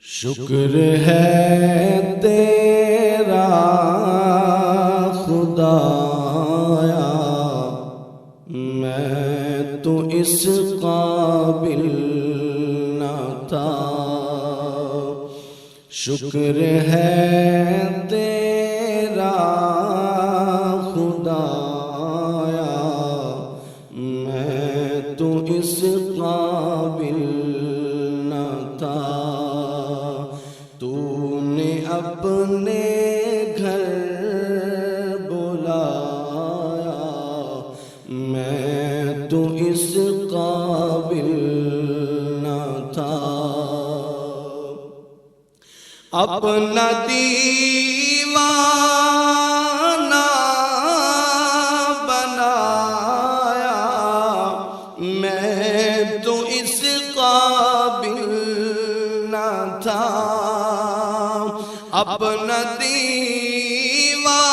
شکر ہے تیرا خدایا، میں تو اس قابل نہ تھا۔ شکر ہے تیرا خدایا، میں تو اس قابل نہ تھا۔ تو نے اپنے گھر بلایا، میں تو اس قابل نہ تھا۔ اپنا دیوانہ بنایا، میں تو اس قابل نہ تھا۔ اپنا دیوانہ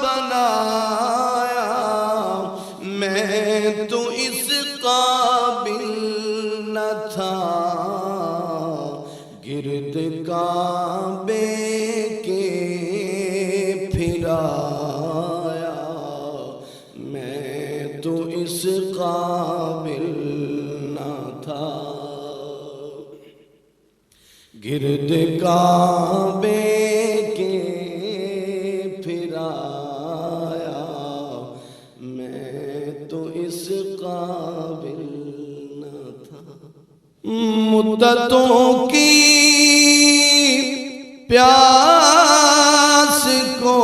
بنایا، میں تو اس قابل نہ تھا۔ گرد کعبے کے پھرایا، میں تو اس قابل نہ تھا۔ گرد کعبے کے پھرایا، میں تو اس قابل نہ تھا۔ مدتوں کی پیاس کو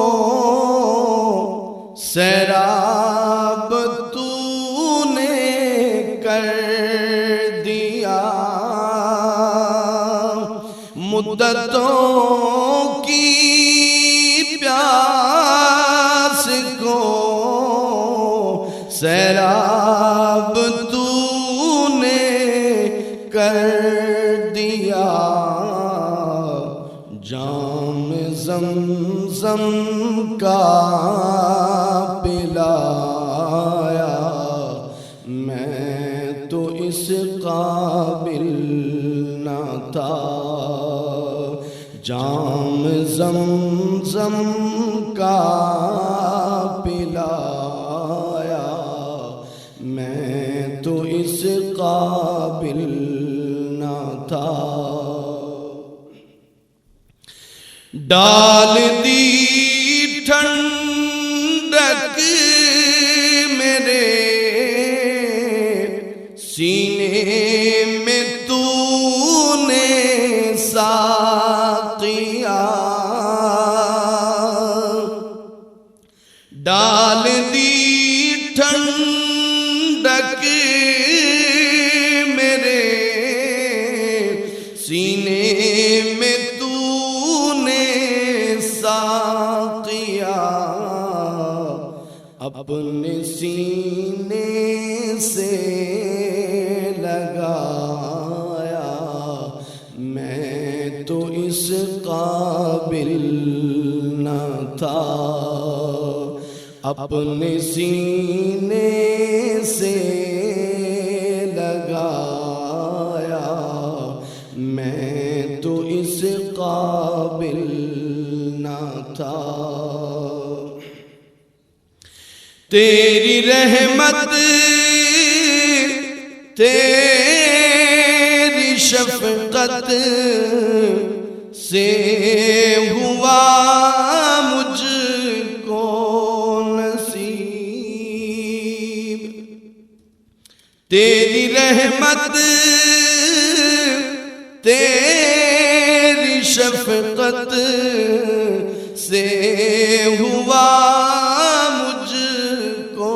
سیراب تو نے کر دیا۔ مدتوں کی پیاس کو سیراب تو نے کر دیا۔ جام زمزم کا پلایا، میں تو اس قابل نہ تھا۔ جام زمزم کا پلایا، میں تو اس قابل نہ تھا۔ ڈال دی ٹھنڈک میرے سینے میں تو نے ساقیا۔ ڈال دی ٹھنڈک میرے سینے میں تو نے ساقیا۔ اپنے سینے سے لگایا، میں تو اس قابل نہ تھا۔ اپنے سینے سے لگایا، میں تو اس قابل نہ تھا۔ تیری رحمت تیری شفقت سے ہوا مجھ کو نصیب۔ تیری رحمت تیری شفقت سے ہوا مجھ کو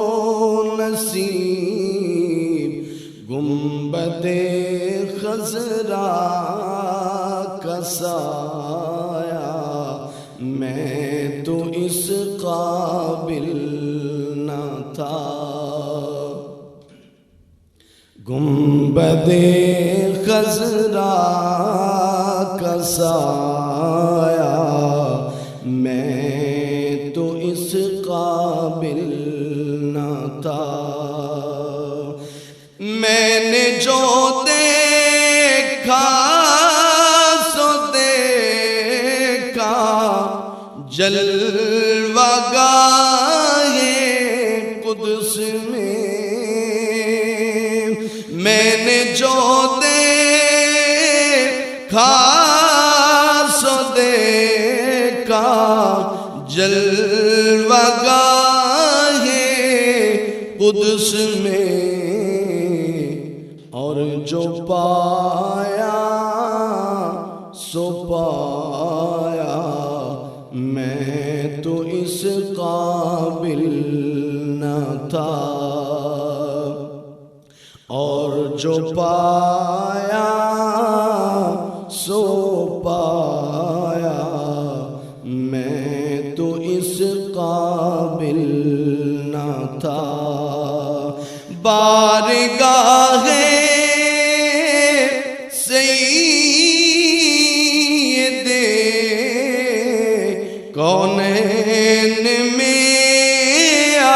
نصیب۔ گنبد خضرا کا سایہ، میں تو اس قابل نہ تھا۔ گنبد خضرا کا سایہ، میں تو اس قابل نہ تھا۔ میں نے جو دیکھا جلوہ گاہ قدس میں نے جو دیکھا سو دیکھا جلوہ گاہ قدس میں، اور جو پایا سو پایا، میں تو اس قابل نہ تھا، اور جو پایا سو پایا، میں تو اس قابل نہ تھا۔ بارگاہ سید کونین میں آ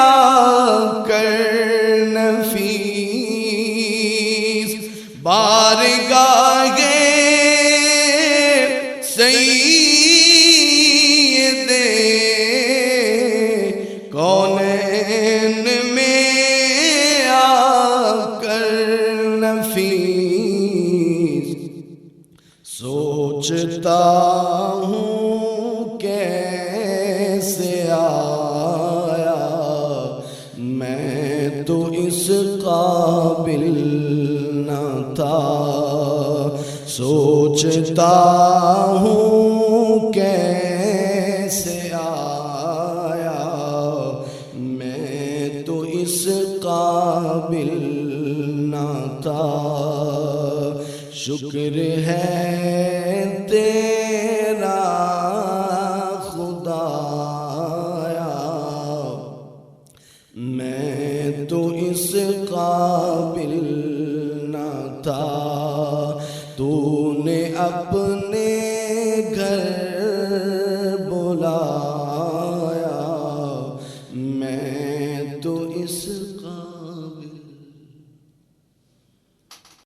کر نفیس، بارگاہ سید کونین میں آ کر نفیس، سوچتا ہوں کیسے آیا، میں تو اس قابل نہ تھا، سوچتا ہوں کیسے آیا، میں تو اس قابل نہ تھا۔ شکر ہے تیرا خدایا، میں تو اس قابل نہ تھا، تو نے اپنے گھر